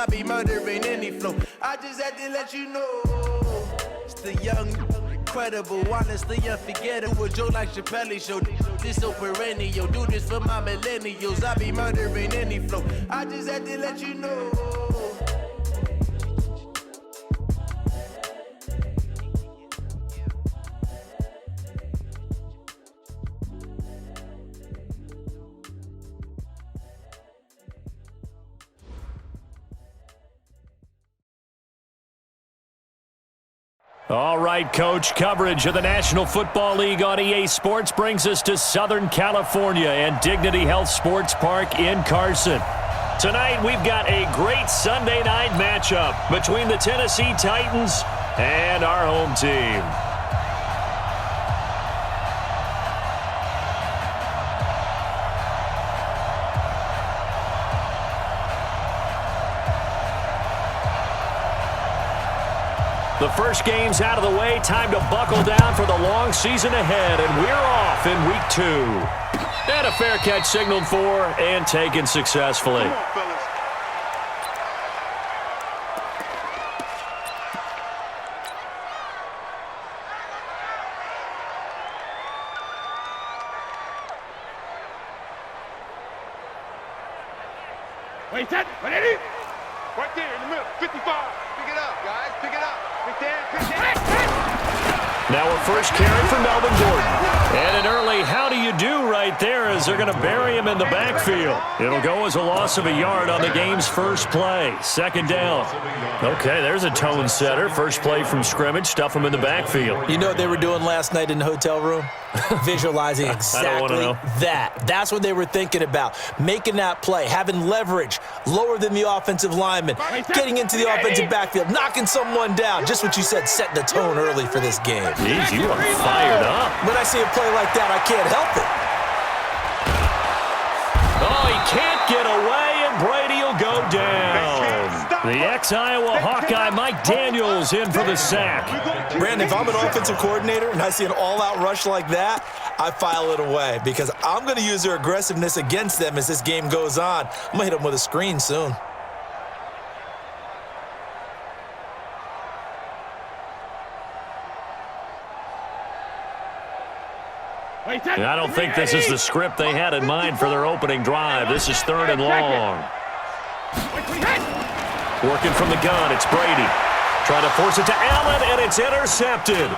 I be murdering any flow. I just had to let you know. It's the young, incredible, honestly unforgettable. Joe like Chappelle show. This so perennial. Do this for my millennials. I be murdering any flow. I just had to let you know. All right, Coach, coverage of the National Football League on EA Sports brings us to Southern California and Dignity Health Sports Park in Carson. Tonight, we've got a great Sunday night matchup between the Tennessee Titans and our home team. The first game's out of the way. Time to buckle down for the long season ahead, and we're off in week 2. And a fair catch signaled for and taken successfully. Come on, fellas. Wait, that, ready? Right there in the middle, 55. Pick it up, guys, pick it up. Pick that. Now a first carry for Melvin Gordon. And an early how do you do right there as they're going to bury him in the backfield. It'll go as a loss of a yard on the game's first play. Second down. Okay, there's a tone setter. First play from scrimmage, stuff him in the backfield. You know what they were doing last night in the hotel room? Visualizing exactly that. That's what they were thinking about. Making that play, having leverage, lower than the offensive lineman, getting into the offensive backfield, knocking someone down. Just what you said, setting the tone early for this game. Jeez, you are fired up. When I see a play like that, I can't help it. Oh, he can't get away, and Brady will go down. The ex-Iowa Hawkeye Mike Daniels in for the sack. Brandon, if I'm an offensive coordinator and I see an all-out rush like that, I file it away because I'm going to use their aggressiveness against them as this game goes on. I'm going to hit them with a screen soon. I don't think this is the script they had in mind for their opening drive. This is 3rd and long. Working from the gun, it's Brady. Trying to force it to Allen, and it's intercepted.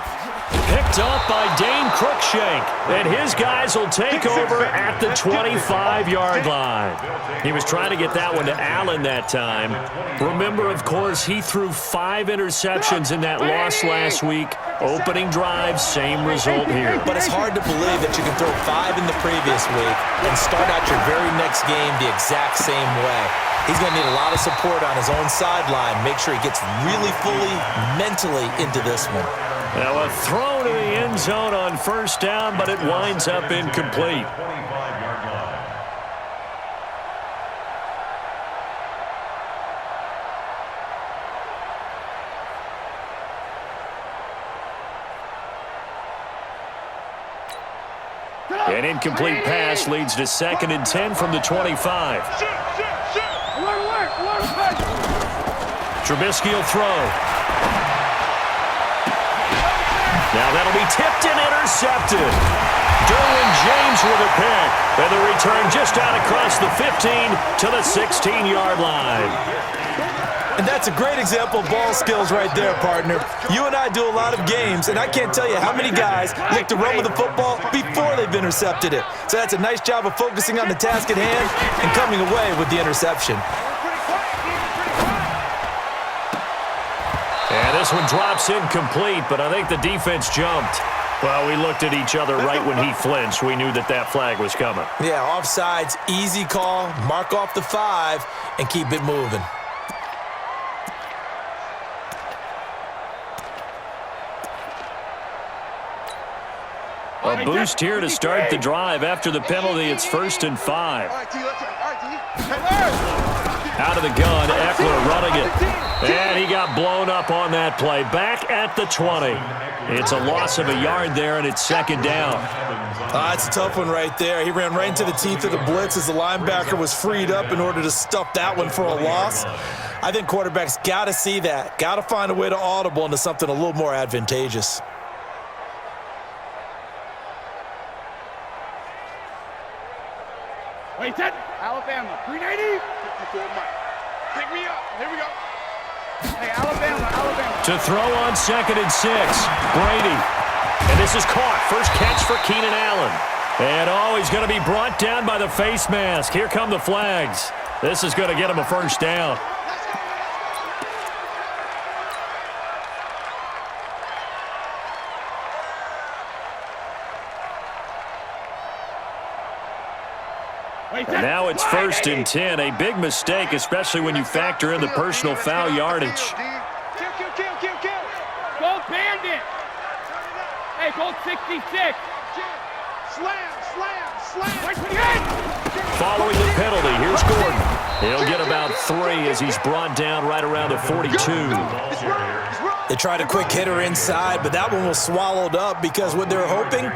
Picked up by Dane Cruikshank, and his guys will take over at the 25-yard line. He was trying to get that one to Allen that time. Remember, of course, he threw 5 interceptions in that loss last week. Opening drive, same result here. But it's hard to believe that you can throw 5 in the previous week and start out your very next game the exact same way. He's going to need a lot of support on his own sideline. Make sure he gets really fully mentally into this one. Now a throw to the end zone on first down, but it winds up incomplete. An incomplete pass leads to 2nd and 10 from the 25. Trubisky will throw. Now that'll be tipped and intercepted. Derwin James with a pick. And the return just out across the 15 to the 16-yard line. And that's a great example of ball skills right there, partner. You and I do a lot of games, and I can't tell you how many guys look to run with the football before they've intercepted it. So that's a nice job of focusing on the task at hand and coming away with the interception. And this one drops incomplete, but I think the defense jumped. Well, we looked at each other right when he flinched. We knew that that flag was coming. Yeah, offsides, easy call, mark off the 5, and keep it moving. A boost here to start the drive. After the penalty, it's 1st and 5. Out of the gun, Eckler running it. And he got blown up on that play. Back at the 20. It's a loss of a yard there, and it's second down. It's a tough one right there. He ran right into the teeth of the blitz as the linebacker was freed up in order to stuff that one for a loss. I think quarterbacks got to see that. Got to find a way to audible into something a little more advantageous. Wait, set. Alabama, 380. 54 Mike. Pick me up. Here we go. Hey, Alabama. To throw on 2nd and 6. Brady. And this is caught. First catch for Keenan Allen. And he's going to be brought down by the face mask. Here come the flags. This is going to get him a first down. And now it's 1st and 10. A big mistake, especially when you factor in the personal foul yardage. Kill. Gold bandit. Hey, gold 66. Slam. Following the penalty, here's Gordon. He'll get about 3 as he's brought down right around the 42. They tried a quick hitter inside, but that one was swallowed up because what they're hoping,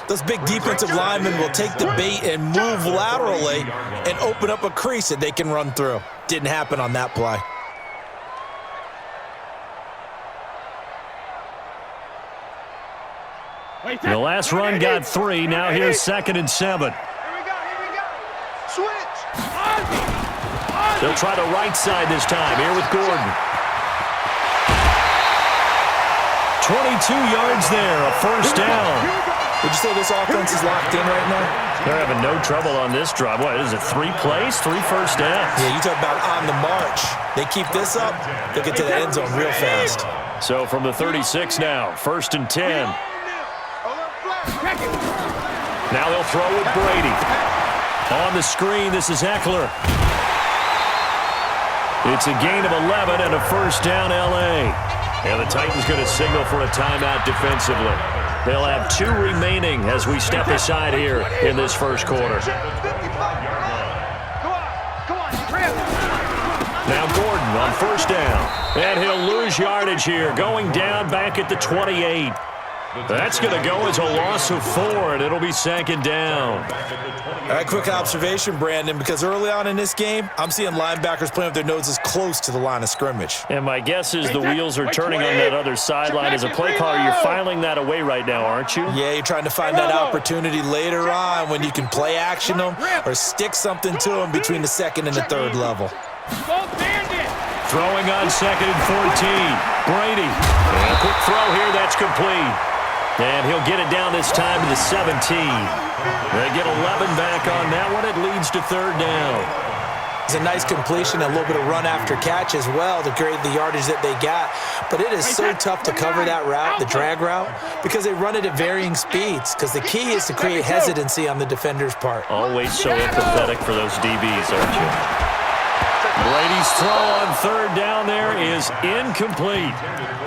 those big defensive linemen will take the bait and move laterally and open up a crease that they can run through. Didn't happen on that play. The last run got 3. Now here's 2nd and 7. Here we go. Switch. They'll try the right side this time. Here with Gordon. 22 yards there, a first down. Would you say this offense is locked in right now? They're having no trouble on this drive. What is it, 3 plays, 3 first downs? Yeah, you talk about on the march. They keep this up, they'll get to the end zone real fast. So from the 36 now, 1st and 10. Now they'll throw with Brady. On the screen, this is Eckler. It's a gain of 11 and a first down, L.A. And the Titans going to signal for a timeout defensively. They'll have 2 remaining as we step aside here in this first quarter. Now Gordon on first down. And he'll lose yardage here, going down back at the 28. That's going to go as a loss of 4, and it'll be 2nd down. All right, quick observation, Brandon, because early on in this game, I'm seeing linebackers playing with their noses close to the line of scrimmage. And my guess is the wheels are turning on that other sideline. As a play caller, you're filing that away right now, aren't you? Yeah, you're trying to find that opportunity later on when you can play action them or stick something to them between the 2nd and the 3rd level. Throwing on 2nd and 14. Brady. And a quick throw here, that's complete. And he'll get it down this time to the 17. They get 11 back on that one. It leads to 3rd down. It's a nice completion, a little bit of run after catch as well to create the yardage that they got. But it is so tough to cover that route, the drag route, because they run it at varying speeds. Because the key is to create hesitancy on the defender's part. Always so empathetic for those DBs, aren't you? Brady's throw on 3rd down there is incomplete.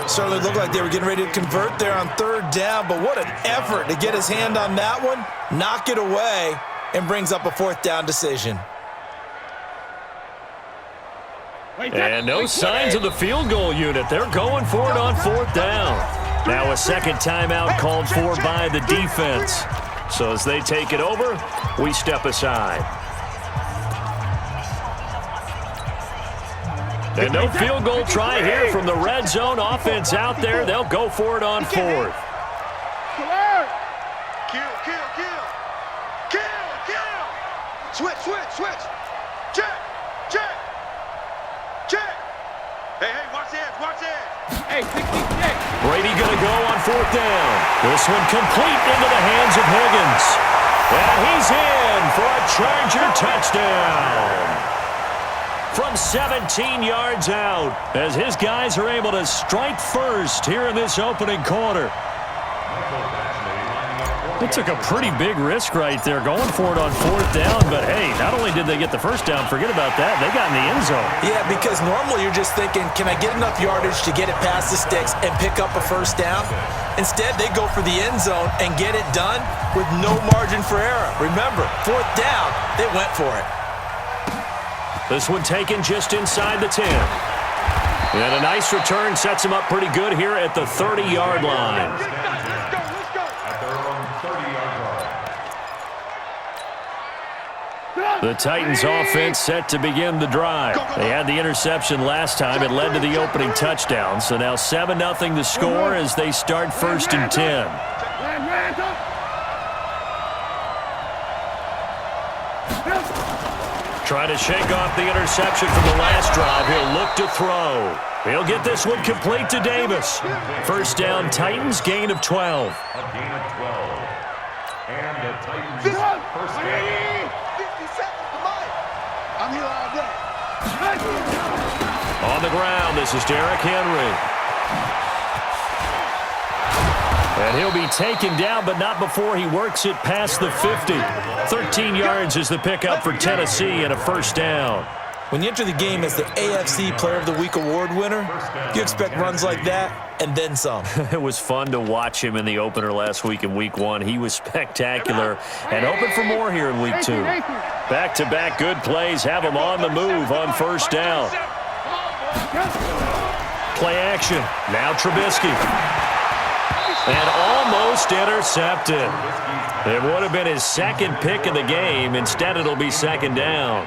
Certainly looked like they were getting ready to convert there on 3rd down, but what an effort to get his hand on that one, knock it away, and brings up a 4th down decision. And no signs of the field goal unit. They're going for it on 4th down. Now a 2nd timeout called for by the defense. So as they take it over, we step aside. And no field goal try here from the red zone offense out there. They'll go for it on 4th. Kill. Switch. Check. Hey, watch it. Hey, 66. Brady going to go on 4th down. This one complete into the hands of Higgins. And he's in for a Charger touchdown. From 17 yards out, as his guys are able to strike first here in this opening quarter. They took a pretty big risk right there, going for it on 4th down. But, hey, not only did they get the first down, forget about that, they got in the end zone. Yeah, because normally you're just thinking, can I get enough yardage to get it past the sticks and pick up a first down? Instead, they go for the end zone and get it done with no margin for error. Remember, 4th down, they went for it. This one taken just inside the 10. And a nice return sets him up pretty good here at the 30-yard line. Let's go. At their own 30-yard line. The Titans offense set to begin the drive. They had the interception last time. It led to the opening touchdown. So now 7-0 the score as they start 1st and 10. Trying to shake off the interception from the last drive. He'll look to throw. He'll get this one complete to Davis. First down, Titans, gain of 12. A gain of 12. And the Titans first down. 50 seconds to mine. I'm here all day. On the ground, this is Derrick Henry. And he'll be taken down, but not before he works it past the 50. 13 yards is the pickup for Tennessee and a first down. When you enter the game as the AFC Player of the Week award winner, you expect runs like that and then some. It was fun to watch him in the opener last week in Week 1. He was spectacular and hoping for more here in Week 2. Back-to-back good plays have him on the move on first down. Play action. Now Trubisky. And almost intercepted. It would have been his second pick of the game. Instead, it'll be second down.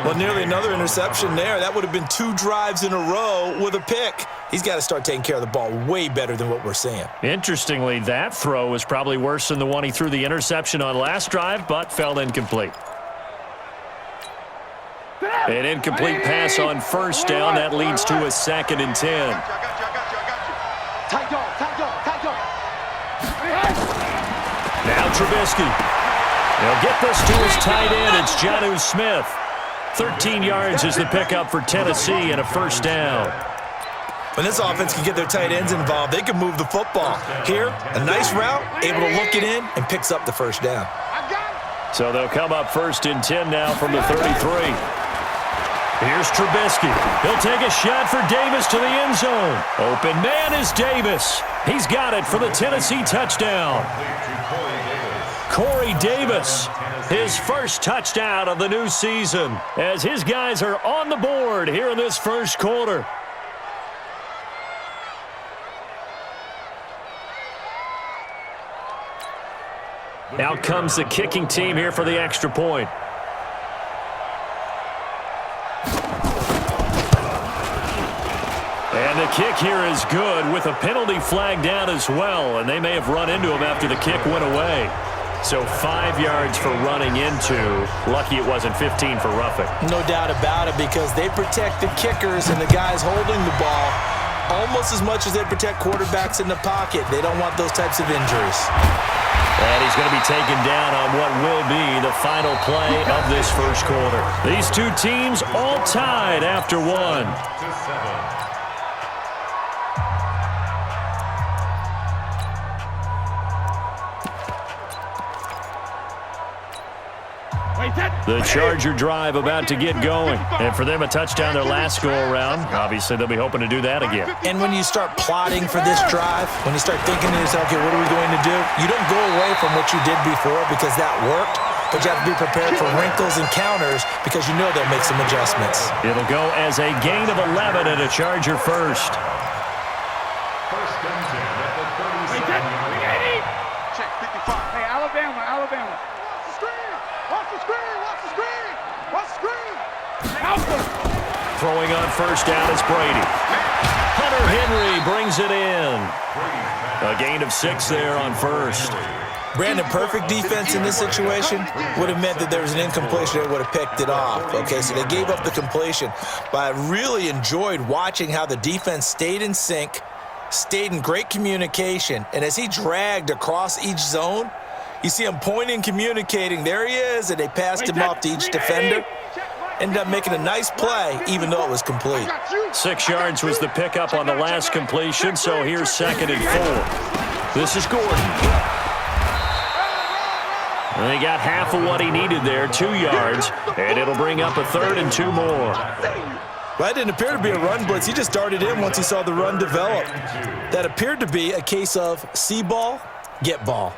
Well, nearly another interception there. That would have been 2 drives in a row with a pick. He's got to start taking care of the ball way better than what we're seeing. Interestingly, that throw was probably worse than the one he threw the interception on last drive, but fell incomplete. An incomplete pass on first down. That leads to a 2nd and 10. I got you. Tight dog. Now Trubisky. He'll get this to his tight end. It's Jonnu Smith. 13 yards is the pickup for Tennessee and a first down. When this offense can get their tight ends involved, they can move the football. Here, a nice route, able to look it in, and picks up the first down. So they'll come up 1st and 10 now from the 33. Here's Trubisky. He'll take a shot for Davis to the end zone. Open man is Davis. He's got it for the Tennessee touchdown. Corey Davis, his first touchdown of the new season, as his guys are on the board here in this first quarter. Out comes the kicking team here for the extra point. And the kick here is good with a penalty flag down as well, and they may have run into him after the kick went away. So 5 yards for running into. Lucky it wasn't 15 for roughing. No doubt about it, because they protect the kickers and the guys holding the ball almost as much as they protect quarterbacks in the pocket. They don't want those types of injuries. And he's going to be taken down on what will be the final play of this first quarter. These two teams all tied after one. The Charger drive about to get going. And for them, a touchdown their last go-around. Obviously, they'll be hoping to do that again. And when you start plotting for this drive, when you start thinking to yourself, okay, what are we going to do? You don't go away from what you did before because that worked, but you have to be prepared for wrinkles and counters because you know they'll make some adjustments. It'll go as a gain of 11 and a Charger first. First and 10 at the 37. Check 55. Hey, Alabama. Watch the screen. Throwing on first down is Brady. Hunter Henry brings it in. A gain of 6 there on first. Brandon, perfect defense in this situation would have meant that there was an incompletion that would have picked it off. Okay, so they gave up the completion. But I really enjoyed watching how the defense stayed in sync, stayed in great communication, and as he dragged across each zone, you see him pointing, communicating. There he is, and they passed him off to each defender. Ended up making a nice play, even though it was complete. 6 yards was the pickup on the last completion, so here's 2nd and 4. This is Gordon. And he got half of what he needed there, 2 yards, and it'll bring up a 3rd and 2 more. Well, that didn't appear to be a run blitz. He just darted in once he saw the run develop. That appeared to be a case of see ball, get ball.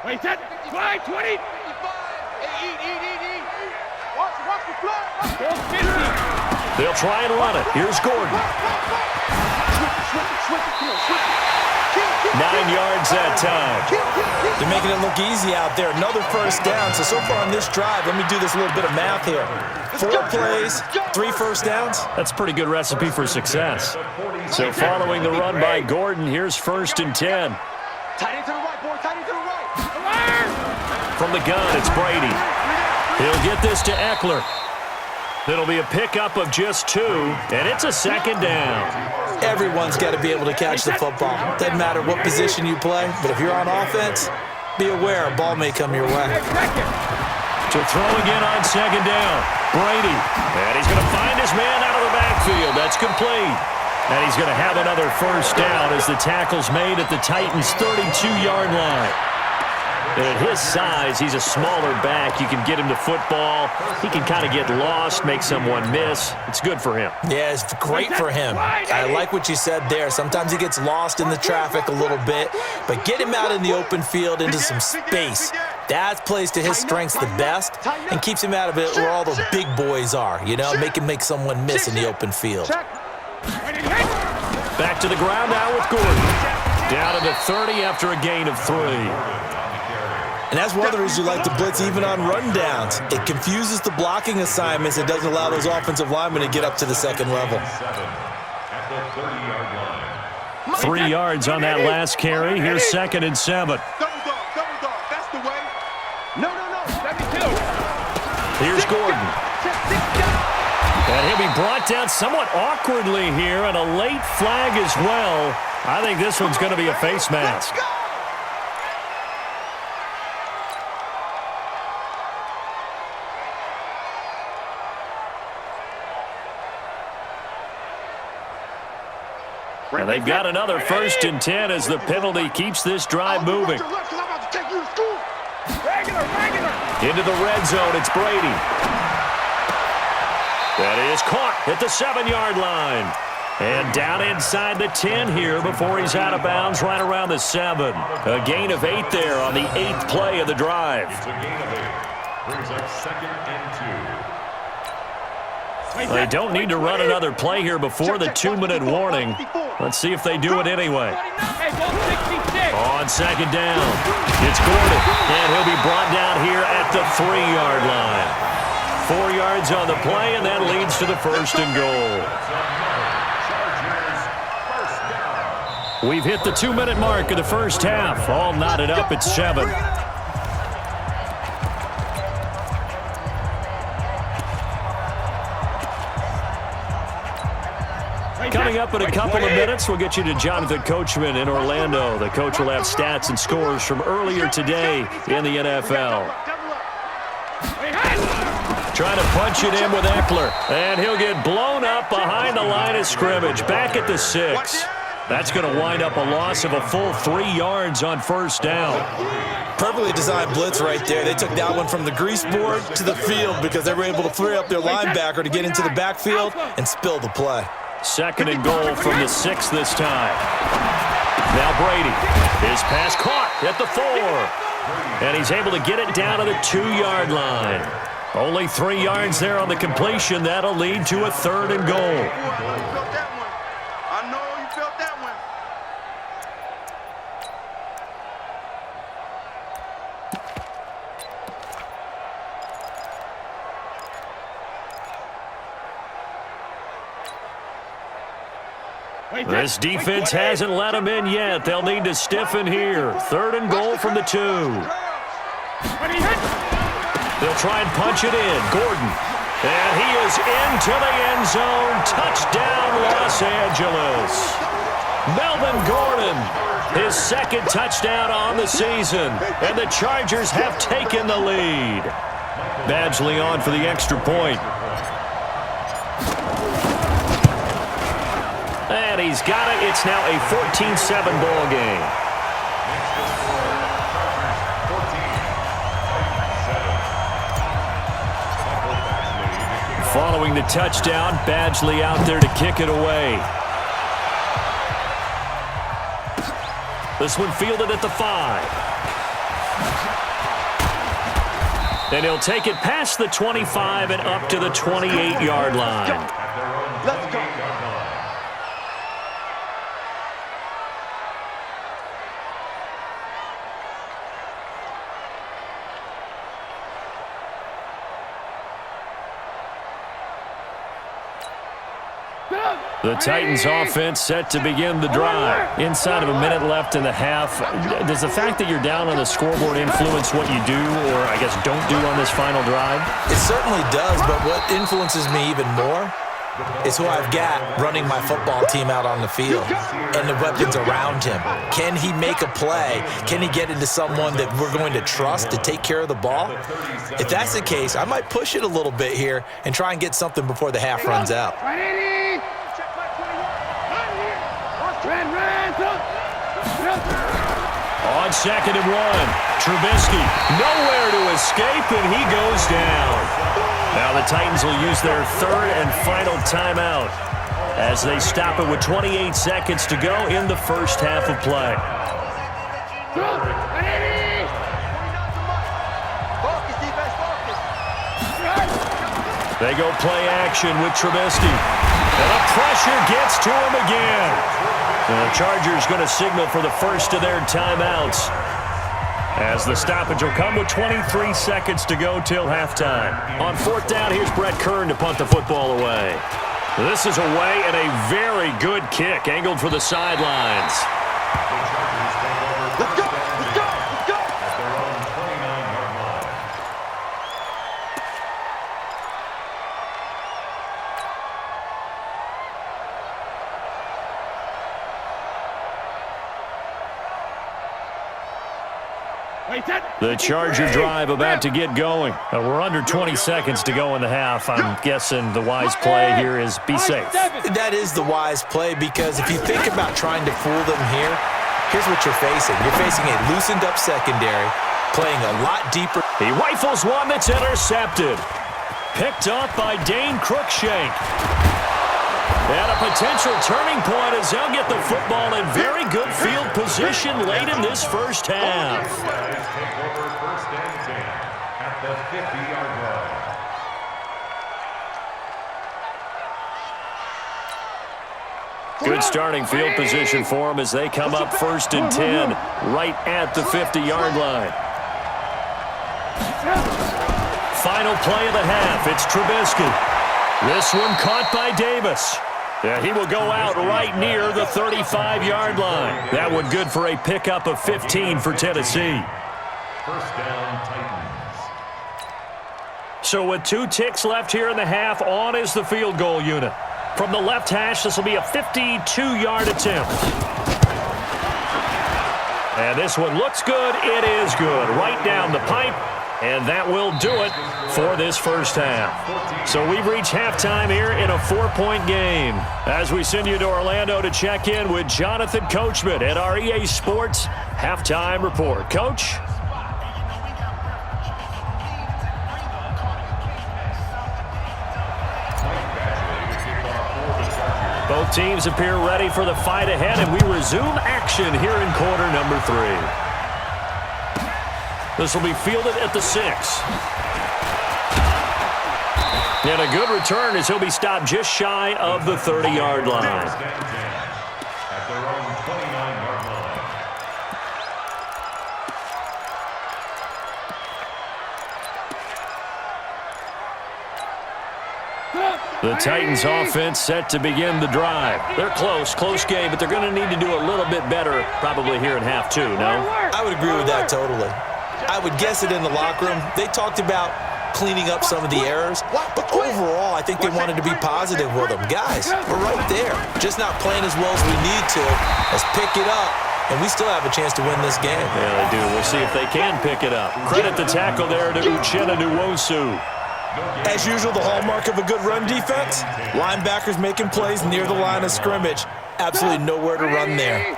Wait, set. Slide, 20. 55. Hey, eat. Watch the flag. They'll try and run it. Here's Gordon. 9 yards that time. They're making it look easy out there. Another first down. So far on this drive, let me do this little bit of math here. 4 plays, 3 first downs. That's a pretty good recipe for success. So following the run by Gordon, here's 1st and 10. Tight end to the right, boy. Tight end to the right. From the gun, it's Brady. He'll get this to Eckler. It'll be a pickup of just 2, and it's a 2nd down. Everyone's got to be able to catch the football. Doesn't matter what position you play, but if you're on offense, be aware a ball may come your way. To throw again on 2nd down. Brady. And he's going to find his man out of the backfield. That's complete. And he's going to have another first down as the tackle's made at the Titans' 32-yard line. And at his size, he's a smaller back. You can get him to football. He can kind of get lost, make someone miss. It's good for him. Yeah, it's great for him. I like what you said there. Sometimes he gets lost in the traffic a little bit, but get him out in the open field into some space. That plays to his strengths the best and keeps him out of it where all the big boys are, you know, make someone miss in the open field. Back to the ground now with Gordon. Down to the 30 after a gain of 3. And that's one of the reasons you like to blitz even on rundowns. It confuses the blocking assignments. It doesn't allow those offensive linemen to get up to the second level. 3 yards on that last carry. Here's 2nd and 7. Double dog. That's the way. No. 72. Here's Gordon. And he'll be brought down somewhat awkwardly here, and a late flag as well. I think this one's going to be a face mask. And they've got another 1st and 10 as the penalty keeps this drive moving. Into the red zone, it's Brady. That is caught at the 7-yard line. And down inside the 10 here before he's out of bounds right around the 7. A gain of 8 there on the 8th play of the drive. It's a gain of 8. Brings up 2nd and 2. They don't need to run another play here before the 2-minute warning. Let's see if they do it anyway. On 2nd down, it's Gordon, and he'll be brought down here at the 3-yard line. 4 yards on the play, and that leads to the 1st and goal. We've hit the 2-minute mark of the first half. All knotted up at 7. Coming up in a couple of minutes, we'll get you to Jonathan Coachman in Orlando. The coach will have stats and scores from earlier today in the NFL. Trying to punch it in with Eckler, and he'll get blown up behind the line of scrimmage, back at the 6. That's going to wind up a loss of a full 3 yards on 1st down. Perfectly designed blitz right there. They took that one from the grease board to the field because they were able to free up their linebacker to get into the backfield and spill the play. 2nd and goal from the 6 this time. Now Brady. His pass caught at the 4. And he's able to get it down to the 2-yard line. Only 3 yards there on the completion. That'll lead to a 3rd and goal. I know you felt that one. This defense hasn't let them in yet. They'll need to stiffen here. 3rd and goal from the 2. They'll try and punch it in. Gordon. And he is into the end zone. Touchdown, Los Angeles. Melvin Gordon, his 2nd touchdown on the season. And the Chargers have taken the lead. Badgley on for the extra point. And he's got it. It's now a 14-7 ball game. Following the touchdown, Badgley out there to kick it away. This one fielded at the 5. And he'll take it past the 25 and up to the 28-yard line. Let's go. The Titans offense set to begin the drive. Inside of a minute left in the half. Does the fact that you're down on the scoreboard influence what you do, or I guess don't do on this final drive? It certainly does, but what influences me even more is who I've got running my football team out on the field and the weapons around him. Can he make a play? Can he get into someone that we're going to trust to take care of the ball? If that's the case, I might push it a little bit here and try and get something before the half runs out. On 2nd and 1, Trubisky nowhere to escape, and he goes down. Now the Titans will use their third and final timeout as they stop it with 28 seconds to go in the first half of play. They go play action with Trubisky. And the pressure gets to him again. And the Chargers going to signal for the first of their timeouts as the stoppage will come with 23 seconds to go till halftime. On 4th down, here's Brett Kern to punt the football away. This is away and a very good kick angled for the sidelines. Let's go. Let's go. Let's go. At their own 29-yard line. The Charger drive about to get going. We're under 20 seconds to go in the half. I'm guessing the wise play here is be safe. That is the wise play, because if you think about trying to fool them here, here's what you're facing. You're facing a loosened up secondary, playing a lot deeper. He rifles one that's intercepted. Picked up by Dane Cruikshank. And a potential turning point as they'll get the football in very good field position late in this first half. Take over 1st and 10 at the 50-yard line. Good starting field position for them as they come up 1st and 10 right at the 50-yard line. Final play of the half. It's Trubisky. This one caught by Davis. Yeah, he will go out right near the 35-yard line. That one good for a pickup of 15 for Tennessee. 1st down, Titans. So with 2 ticks left here in the half, on is the field goal unit. From the left hash, this will be a 52-yard attempt. And this one looks good. It is good. Right down the pipe. And that will do it for this first half. So we've reached halftime here in a 4-point game. As we send you to Orlando to check in with Jonathan Coachman at our EA Sports Halftime Report. Coach? Both teams appear ready for the fight ahead, and we resume action here in quarter number 3. This will be fielded at the 6. And a good return as he'll be stopped just shy of the 30-yard line. At their own 29-yard line. The Titans offense set to begin the drive. They're close game, but they're going to need to do a little bit better probably here in half 2, no? I would agree with that totally. I would guess it in the locker room. They talked about cleaning up some of the errors, but overall, I think they wanted to be positive with them. Guys, we're right there. Just not playing as well as we need to. Let's pick it up, and we still have a chance to win this game. Yeah, they do. We'll see if they can pick it up. Credit the tackle there to Uchenna Nwosu. As usual, the hallmark of a good run defense, linebackers making plays near the line of scrimmage. Absolutely nowhere to run there.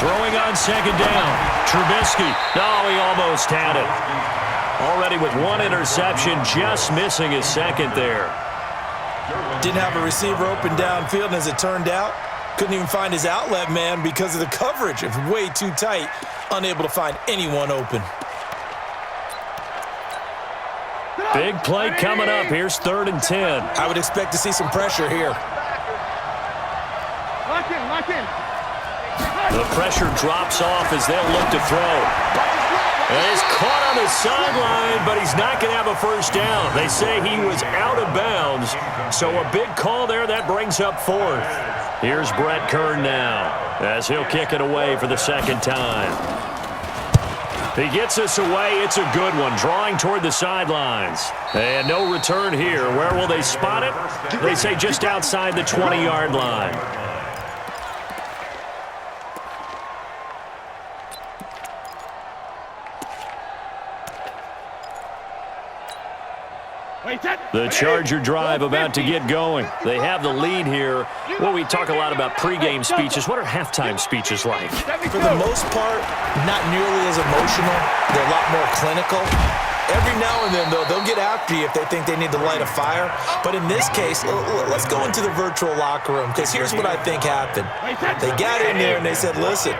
Throwing on 2nd down. Trubisky. No, he almost had it. Already with 1 interception, just missing his 2nd there. Didn't have a receiver open downfield, and as it turned out, Couldn't even find his outlet man because of the coverage. It's way too tight, unable to find anyone open. Big play coming up. Here's 3rd and 10. I would expect to see some pressure here. Lock in, lock in. The pressure drops off as they'll look to throw. And he's caught on the sideline, but he's not going to have a first down. They say he was out of bounds, so a big call there. That brings up 4th. Here's Brett Kern now as he'll kick it away for the 2nd time. He gets us away. It's a good one, drawing toward the sidelines. And no return here. Where will they spot it? They say just outside the 20-yard line. The Charger drive about to get going. They have the lead here. Well, we talk a lot about pregame speeches. What are halftime speeches like? For the most part, not nearly as emotional. They're a lot more clinical. Every now and then, though, they'll get after you if they think they need to light a fire. But in this case, let's go into the virtual locker room, because here's what I think happened. They got in there and they said, listen,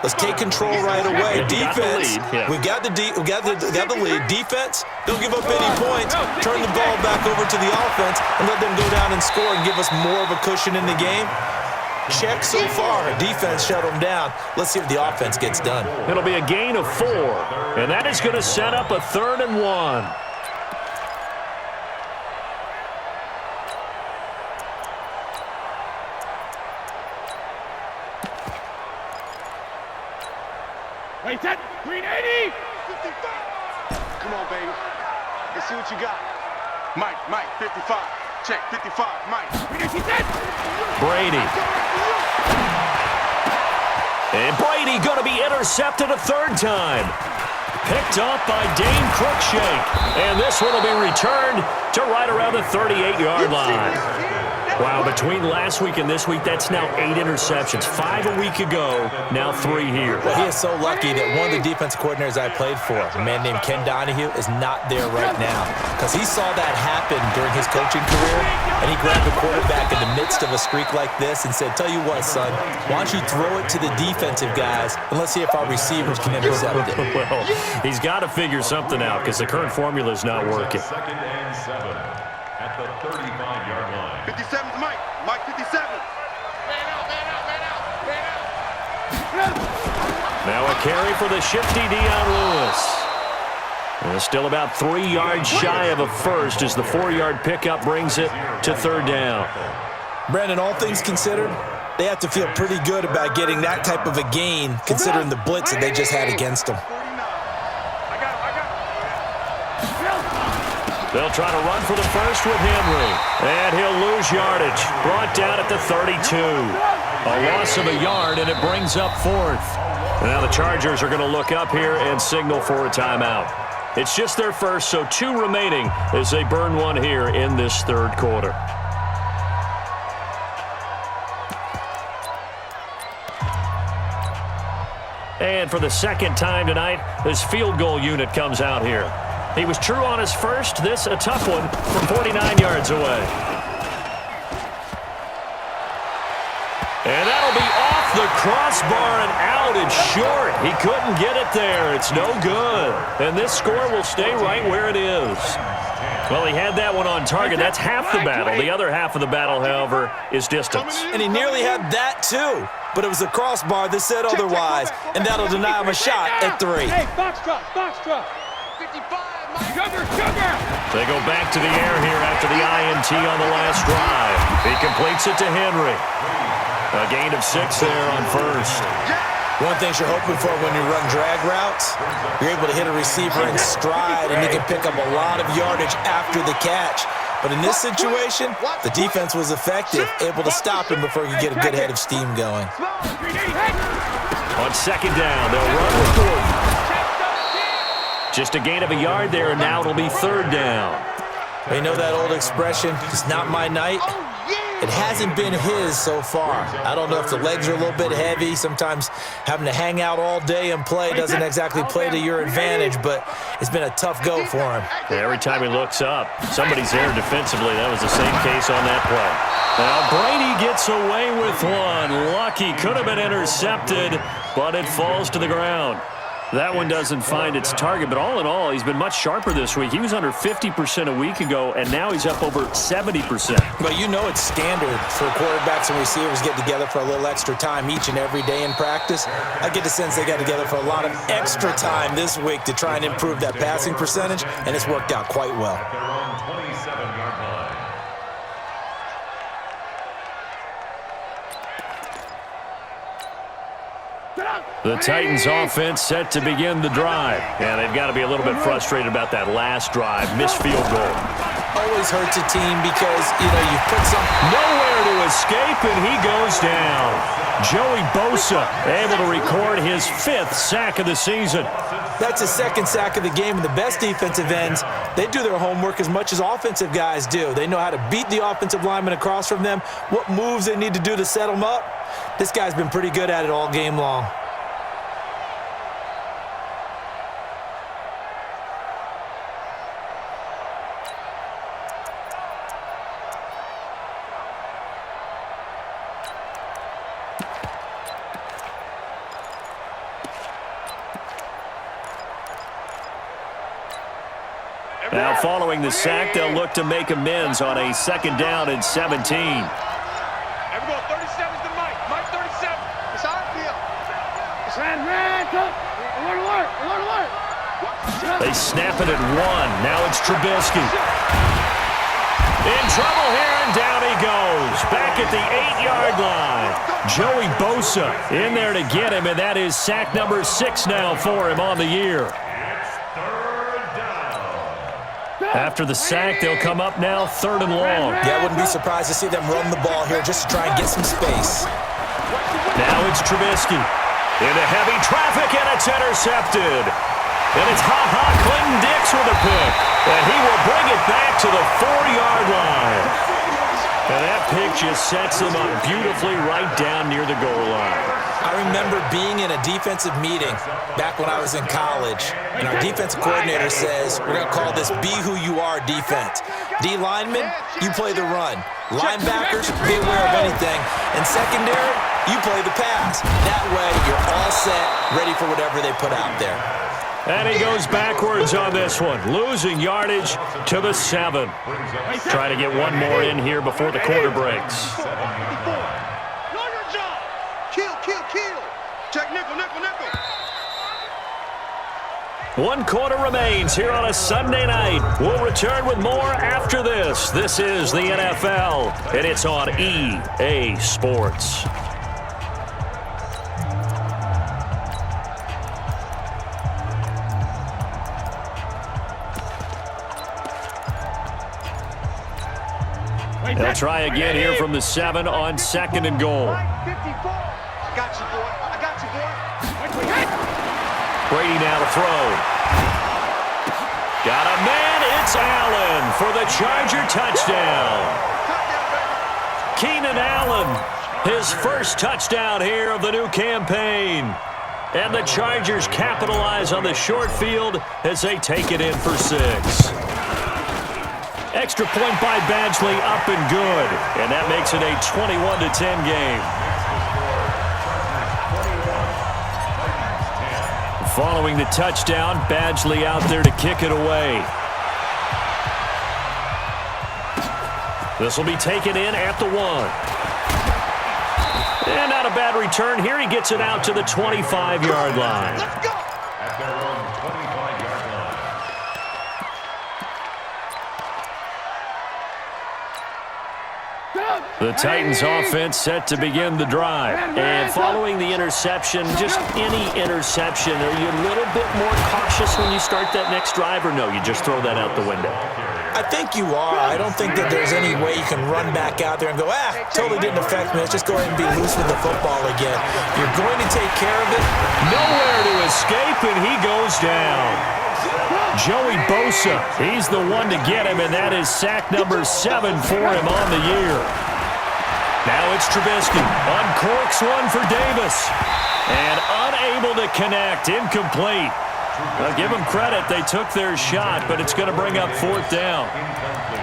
let's take control right away. Defense, we got the lead. Defense, don't give up any points. Turn the ball back over to the offense and let them go down and score and give us more of a cushion in the game. Check so far. Defense shut them down. Let's see if the offense gets done. It'll be a gain of 4, and that is going to set up a 3rd and 1. Wait, that 380. Come on, baby. Let's see what you got. Mike, 55. Check, 55, Mike. Brady. And Brady going to be intercepted a 3rd time. Picked up by Dane Cruikshank. And this one will be returned to right around the 38-yard line. Wow, between last week and this week, that's now 8 interceptions. 5 a week ago, now 3 here. Well, he is so lucky that one of the defense coordinators I played for, a man named Ken Donahue, is not there right now, because he saw that happen during his coaching career, and he grabbed the quarterback in the midst of a streak like this and said, tell you what, son, why don't you throw it to the defensive guys, and let's see if our receivers can intercept it. Well, he's got to figure something out, because the current formula is not working. 2nd and 7 at the 35-yard line. 57's Mike. Mike 57. Man out. Now a carry for the shifty Dion Lewis. And still about 3 yards shy of a first as the 4-yard pickup brings it to 3rd down. Brandon, all things considered, they have to feel pretty good about getting that type of a gain considering the blitz that they just had against them. They'll try to run for the first with Henry. And he'll lose yardage. Brought down at the 32. A loss of a yard, and it brings up 4th. Now the Chargers are going to look up here and signal for a timeout. It's just their first, so 2 remaining as they burn one here in this 3rd quarter. And for the 2nd time tonight, this field goal unit comes out here. He was true on his first. This a tough one from 49 yards away. And that'll be off the crossbar and out and short. He couldn't get it there. It's no good. And this score will stay right where it is. Well, he had that one on target. That's half the battle. The other half of the battle, however, is distance. And he nearly had that, too. But it was the crossbar that said otherwise, and that'll deny him a shot at 3. Hey, box truck. 55. Sugar! They go back to the air here after the INT on the last drive. He completes it to Henry. A gain of 6 there on first. One thing you're hoping for when you run drag routes, you're able to hit a receiver in stride, and he can pick up a lot of yardage after the catch. But in this situation, the defense was effective, able to stop him before he could get a good head of steam going. On 2nd down, they'll run with Gordon. Just a gain of a yard there, and now it'll be 3rd down. You know that old expression, it's not my night? It hasn't been his so far. I don't know if the legs are a little bit heavy. Sometimes having to hang out all day and play doesn't exactly play to your advantage, but it's been a tough go for him. Yeah, every time he looks up, somebody's there defensively. That was the same case on that play. Now Brady gets away with one. Lucky, could have been intercepted, but it falls to the ground. That one doesn't find its target, but all in all, he's been much sharper this week. He was under 50% a week ago, and now he's up over 70%. But you know it's standard for quarterbacks and receivers get together for a little extra time each and every day in practice. I get the sense they got together for a lot of extra time this week to try and improve that passing percentage, and it's worked out quite well. At their own 27-yard line. The Titans offense set to begin the drive. And they've got to be a little bit frustrated about that last drive. Missed field goal. Always hurts a team because, you put some... Nowhere to escape, and he goes down. Joey Bosa able to record his 5th sack of the season. That's his 2nd sack of the game, and the best defensive ends, they do their homework as much as offensive guys do. They know how to beat the offensive lineman across from them, what moves they need to do to set them up. This guy's been pretty good at it all game long. Now following the sack, they'll look to make amends on a 2nd down and 17. Everyone, 37's the Mike. Mike 37. It's our field. It's alert. They snap it at 1. Now it's Trubisky. In trouble here, and down he goes. Back at the 8-yard line. Joey Bosa in there to get him, and that is sack number 6 now for him on the year. After the sack, they'll come up now 3rd and long. Yeah, I wouldn't be surprised to see them run the ball here just to try and get some space. Now it's Trubisky. Into heavy traffic, and it's intercepted. And it's Clinton Dix with a pick. And he will bring it back to the 4-yard line. And that pick just sets him up beautifully right down near the goal line. I remember being in a defensive meeting back when I was in college, and our defensive coordinator says, we're going to call this Be Who You Are defense. D linemen, you play the run. Linebackers, be aware of anything. And secondary, you play the pass. That way, you're all set, ready for whatever they put out there. And he goes backwards on this one, losing yardage to the 7. Try to get one more in here before the quarter breaks. Kill. Check nickel. 1 quarter remains here on a Sunday night. We'll return with more after this. This is the NFL, and it's on EA Sports. They'll try again here from the 7 on 2nd and goal. I got you, boy. Brady now to throw. Got a man. It's Allen for the Charger touchdown. Keenan Allen, his first touchdown here of the new campaign. And the Chargers capitalize on the short field as they take it in for 6. Extra point by Badgley, up and good. And that makes it a 21-10 game. Following the touchdown, Badgley out there to kick it away. This will be taken in at the 1. And not a bad return here. He gets it out to the 25-yard line. Let's go. At their own 25-yard line. The Titans offense set to begin the drive. And following the interception, just any interception, are you a little bit more cautious when you start that next drive, or no, you just throw that out the window? I think you are. I don't think that there's any way you can run back out there and go, totally didn't affect me. Let's just go ahead and be loose with the football again. You're going to take care of it. Nowhere to escape, and he goes down. Joey Bosa, he's the one to get him, and that is sack number 7 for him on the year. Now it's Trubisky. Uncorks one for Davis. And unable to connect. Incomplete. Well, give them credit. They took their shot, but it's going to bring up 4th down.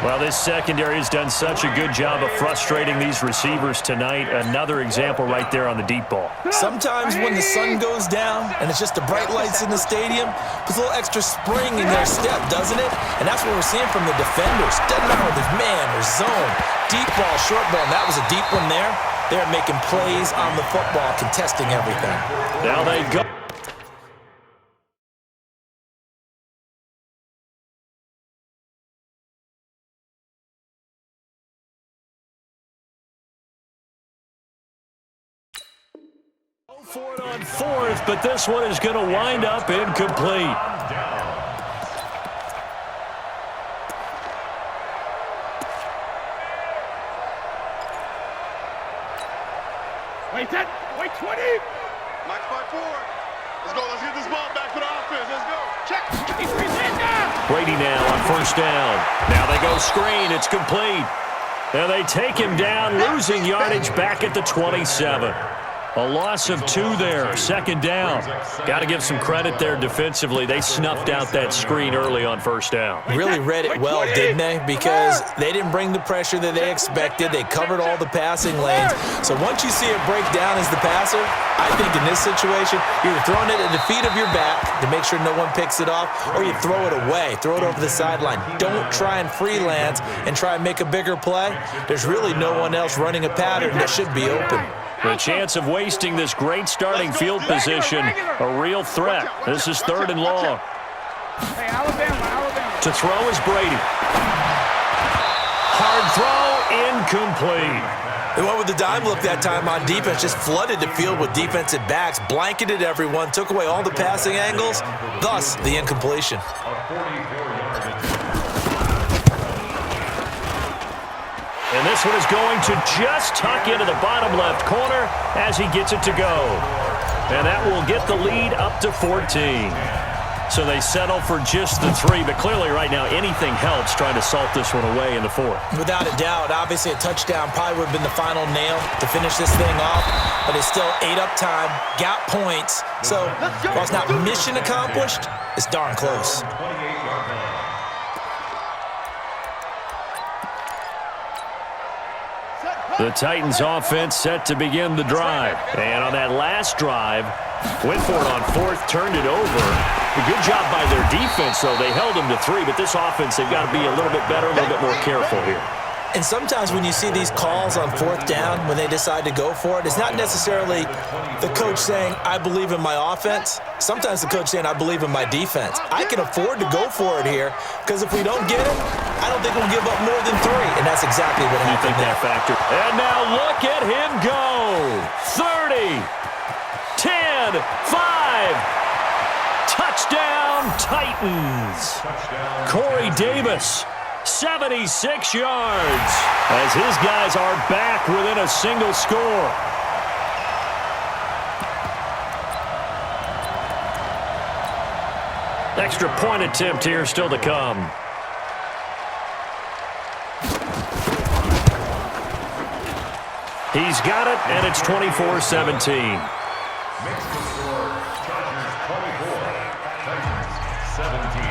Well, this secondary has done such a good job of frustrating these receivers tonight. Another example right there on the deep ball. Sometimes when the sun goes down and it's just the bright lights in the stadium, puts a little extra spring in their step, doesn't it? And that's what we're seeing from the defenders. Doesn't matter whether it's man or zone. Deep ball, short ball. That was a deep one there. They're making plays on the football, contesting everything. Now they go. For it on 4th, but this one is going to wind up incomplete. Wait 10, wait 20. Max by 4. Let's go, let's get this ball back for the offense. Let's go. Check. Brady now on 1st down. Now they go screen. It's complete. And they take him down, losing yardage back at the 27. A loss of 2 there, 2nd down. Got to give some credit there defensively. They snuffed out that screen early on 1st down. Really read it well, didn't they? Because they didn't bring the pressure that they expected. They covered all the passing lanes. So once you see it break down as the passer, I think in this situation, you're throwing it at the feet of your back to make sure no one picks it off, or you throw it away, throw it over the sideline. Don't try and freelance and try and make a bigger play. There's really no one else running a pattern that should be open. The chance of wasting this great starting field position, a real threat. This is 3rd and long. To throw is Brady. Hard throw, incomplete. They went with the dime look that time on defense, just flooded the field with defensive backs, blanketed everyone, took away all the passing angles, thus the incompletion. And this one is going to just tuck into the bottom left corner as he gets it to go. And that will get the lead up to 14. So they settle for just the 3, but clearly right now anything helps trying to salt this one away in the 4th. Without a doubt, obviously a touchdown probably would have been the final nail to finish this thing off, but it's still ate up time, got points. So while it's not mission accomplished, it's darn close. The Titans offense set to begin the drive. And on that last drive, went for it on 4th, turned it over. A good job by their defense, though. They held them to 3, but this offense, they've got to be a little bit better, a little bit more careful here. And sometimes when you see these calls on 4th down, when they decide to go for it, it's not necessarily the coach saying, I believe in my offense. Sometimes the coach saying, I believe in my defense. I can afford to go for it here, because if we don't get it, I don't think we'll give up more than 3. And that's exactly what happened there. Factor. And now look at him go. 30, 10, 5. Touchdown, Titans. Corey Davis. 76 yards as his guys are back within a single score. Extra point attempt here still to come. He's got it, and it's 24-17. Makes the score Chargers 24, Titans 17.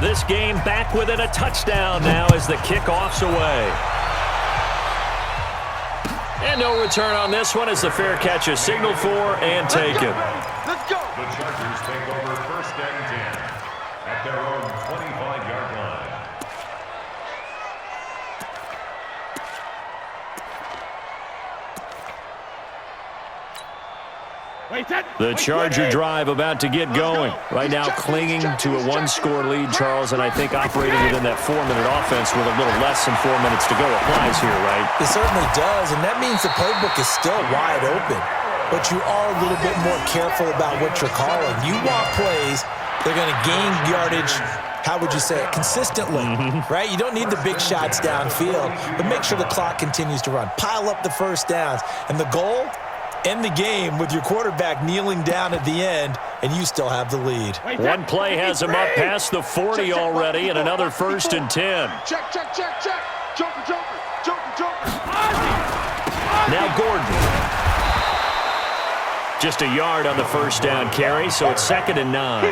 This game back within a touchdown now as the kickoff's away. And no return on this one as the fair catch is signaled for and taken. Let's go. The Chargers take over 1st and 10 at their own 25-yard line. The Charger drive about to get going. Right now clinging to a 1-score lead, Charles, and I think operating within that 4-minute offense with a little less than 4 minutes to go applies here, right? It certainly does, and that means the playbook is still wide open. But you are a little bit more careful about what you're calling. You want plays, they're going to gain yardage, how would you say it, consistently, right? You don't need the big shots downfield, but make sure the clock continues to run. Pile up the first downs, and the goal, end the game with your quarterback kneeling down at the end, and you still have the lead. One play has him up past the 40 already, and another 1st and 10. Check. Joker. Now Gordon. Just a yard on the first down carry, so it's 2nd and 9.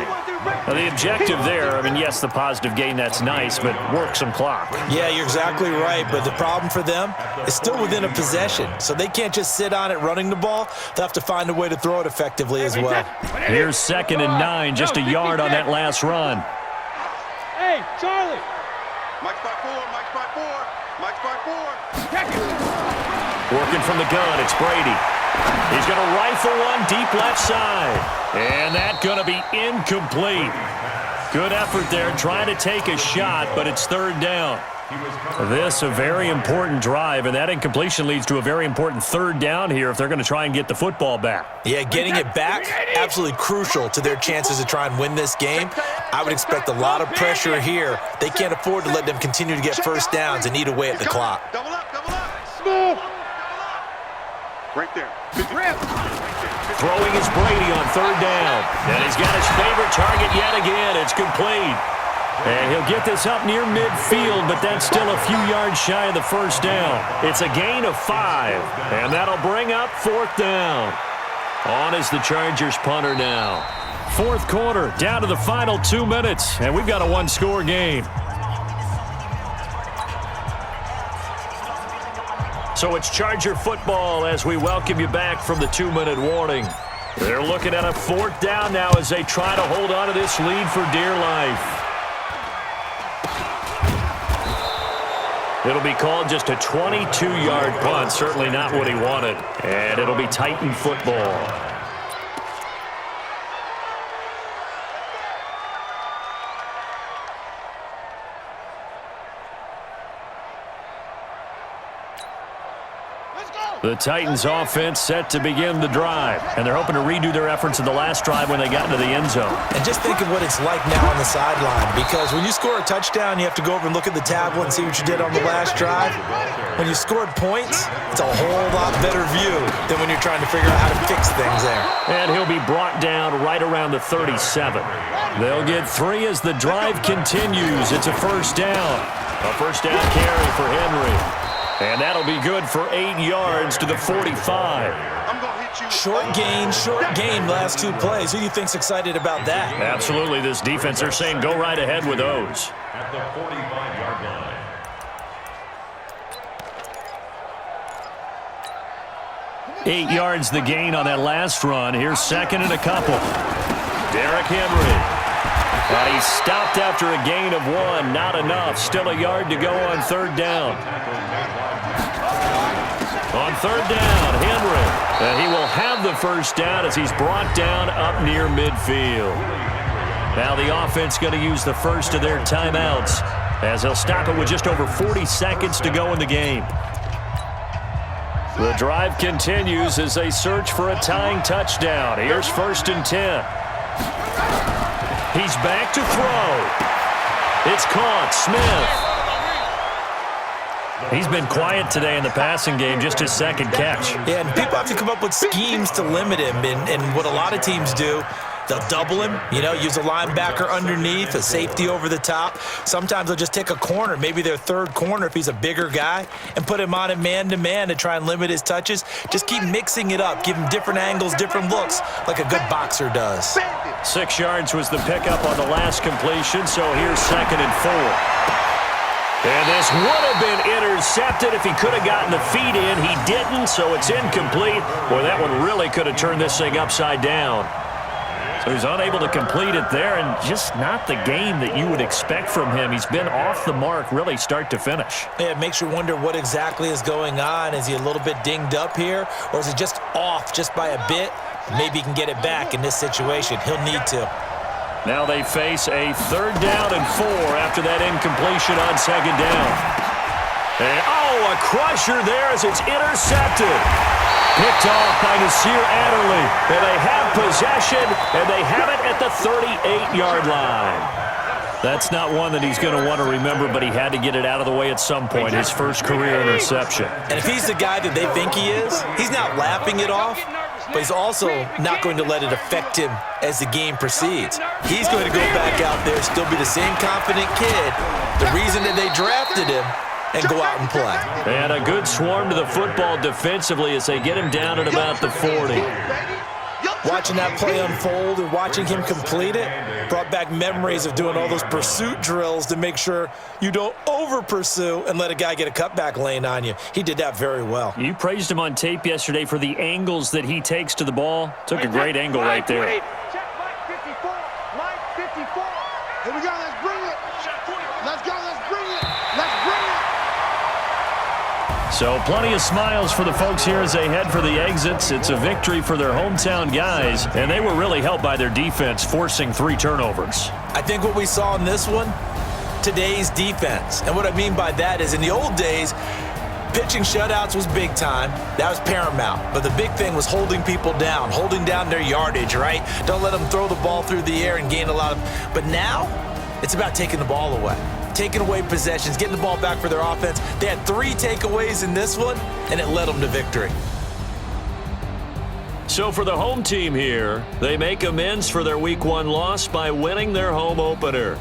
Now the objective there, I mean, yes, the positive gain, that's nice, but work some clock. Yeah, you're exactly right, but the problem for them is still within a possession, so they can't just sit on it running the ball. They'll have to find a way to throw it effectively as well. Here's 2nd and 9, just a yard on that last run. Hey, Charlie. Mike's by 4, Mike's by 4, Mike's by 4. Working from the gun, it's Brady. He's going to rifle one deep left side. And that's going to be incomplete. Good effort there, trying to take a shot, but it's 3rd down. This a very important drive, and that incompletion leads to a very important 3rd down here if they're going to try and get the football back. Yeah, getting it back, absolutely crucial to their chances to try and win this game. I would expect a lot of pressure here. They can't afford to let them continue to get first downs and eat away at the clock. Double up, double up. Smooth. Right there. Throwing is Brady on 3rd down. And he's got his favorite target yet again. It's complete. And he'll get this up near midfield, but that's still a few yards shy of the first down. It's a gain of 5, and that'll bring up 4th down. On is the Chargers punter now. 4th quarter, down to the final 2 minutes, and we've got a one-score game. So it's Charger football as we welcome you back from the 2-minute warning. They're looking at a 4th down now as they try to hold on to this lead for dear life. It'll be called just a 22-yard punt, certainly not what he wanted. And it'll be Titan football. The Titans offense set to begin the drive, and they're hoping to redo their efforts in the last drive when they got into the end zone. And just think of what it's like now on the sideline, because when you score a touchdown, you have to go over and look at the tablet and see what you did on the last drive. When you scored points, it's a whole lot better view than when you're trying to figure out how to fix things there. And he'll be brought down right around the 37. They'll get 3 as the drive continues. It's a first down. A first down carry for Henry. And that'll be good for 8 yards to the 45. Short gain, last 2 plays. Who do you think's excited about that? Absolutely. This defense, they're saying go right ahead with those. At the 45-yard line. 8 yards the gain on that last run. Here's 2nd and a couple. Derrick Henry. And he stopped after a gain of 1. Not enough. Still a yard to go on 3rd down. On 3rd down, Henry. And he will have the first down as he's brought down up near midfield. Now the offense going to use the first of their timeouts as they'll stop it with just over 40 seconds to go in the game. The drive continues as they search for a tying touchdown. Here's 1st and 10. He's back to throw. It's caught. Smith. He's been quiet today in the passing game, just his 2nd catch. Yeah, and people have to come up with schemes to limit him, and what a lot of teams do, they'll double him, use a linebacker underneath, a safety over the top. Sometimes they'll just take a corner, maybe their 3rd corner if he's a bigger guy, and put him on a man-to-man to try and limit his touches. Just keep mixing it up, give him different angles, different looks, like a good boxer does. 6 yards was the pickup on the last completion, so here's 2nd and 4. And this would have been intercepted if he could have gotten the feet in. He didn't, so it's incomplete. Boy, that one really could have turned this thing upside down. So he's unable to complete it there, and just not the game that you would expect from him. He's been off the mark really start to finish. Yeah, it makes you wonder what exactly is going on. Is he a little bit dinged up here, or is it just off just by a bit? Maybe he can get it back in this situation. He'll need to. Now they face a 3rd down and 4 after that incompletion on 2nd down. And, a crusher there as it's intercepted. Picked off by Nasir Adderley. And they have possession, and they have it at the 38-yard line. That's not one that he's going to want to remember, but he had to get it out of the way at some point, his first career interception. And if he's the guy that they think he is, he's not laughing it off, but he's also not going to let it affect him as the game proceeds. He's going to go back out there, still be the same confident kid. The reason that they drafted him, and go out and play. And a good swarm to the football defensively as they get him down at about the 40. Watching that play unfold and watching him complete it brought back memories of doing all those pursuit drills to make sure you don't over-pursue and let a guy get a cutback lane on you. He did that very well. You praised him on tape yesterday for the angles that he takes to the ball. Took a great angle right there. Check Mike 54. Mike 54. Here we go. Let's bring it. Let's go. Let's bring it. Let's bring it. So plenty of smiles for the folks here as they head for the exits. It's a victory for their hometown guys, and they were really helped by their defense, forcing 3 turnovers. I think what we saw in this one, today's defense. And what I mean by that is in the old days, pitching shutouts was big time. That was paramount. But the big thing was holding people down, holding down their yardage, right? Don't let them throw the ball through the air and gain a lot of. But now, it's about taking the ball away. Taking away possessions, getting the ball back for their offense. They had 3 takeaways in this one, and it led them to victory. So for the home team here, they make amends for their Week 1 loss by winning their home opener.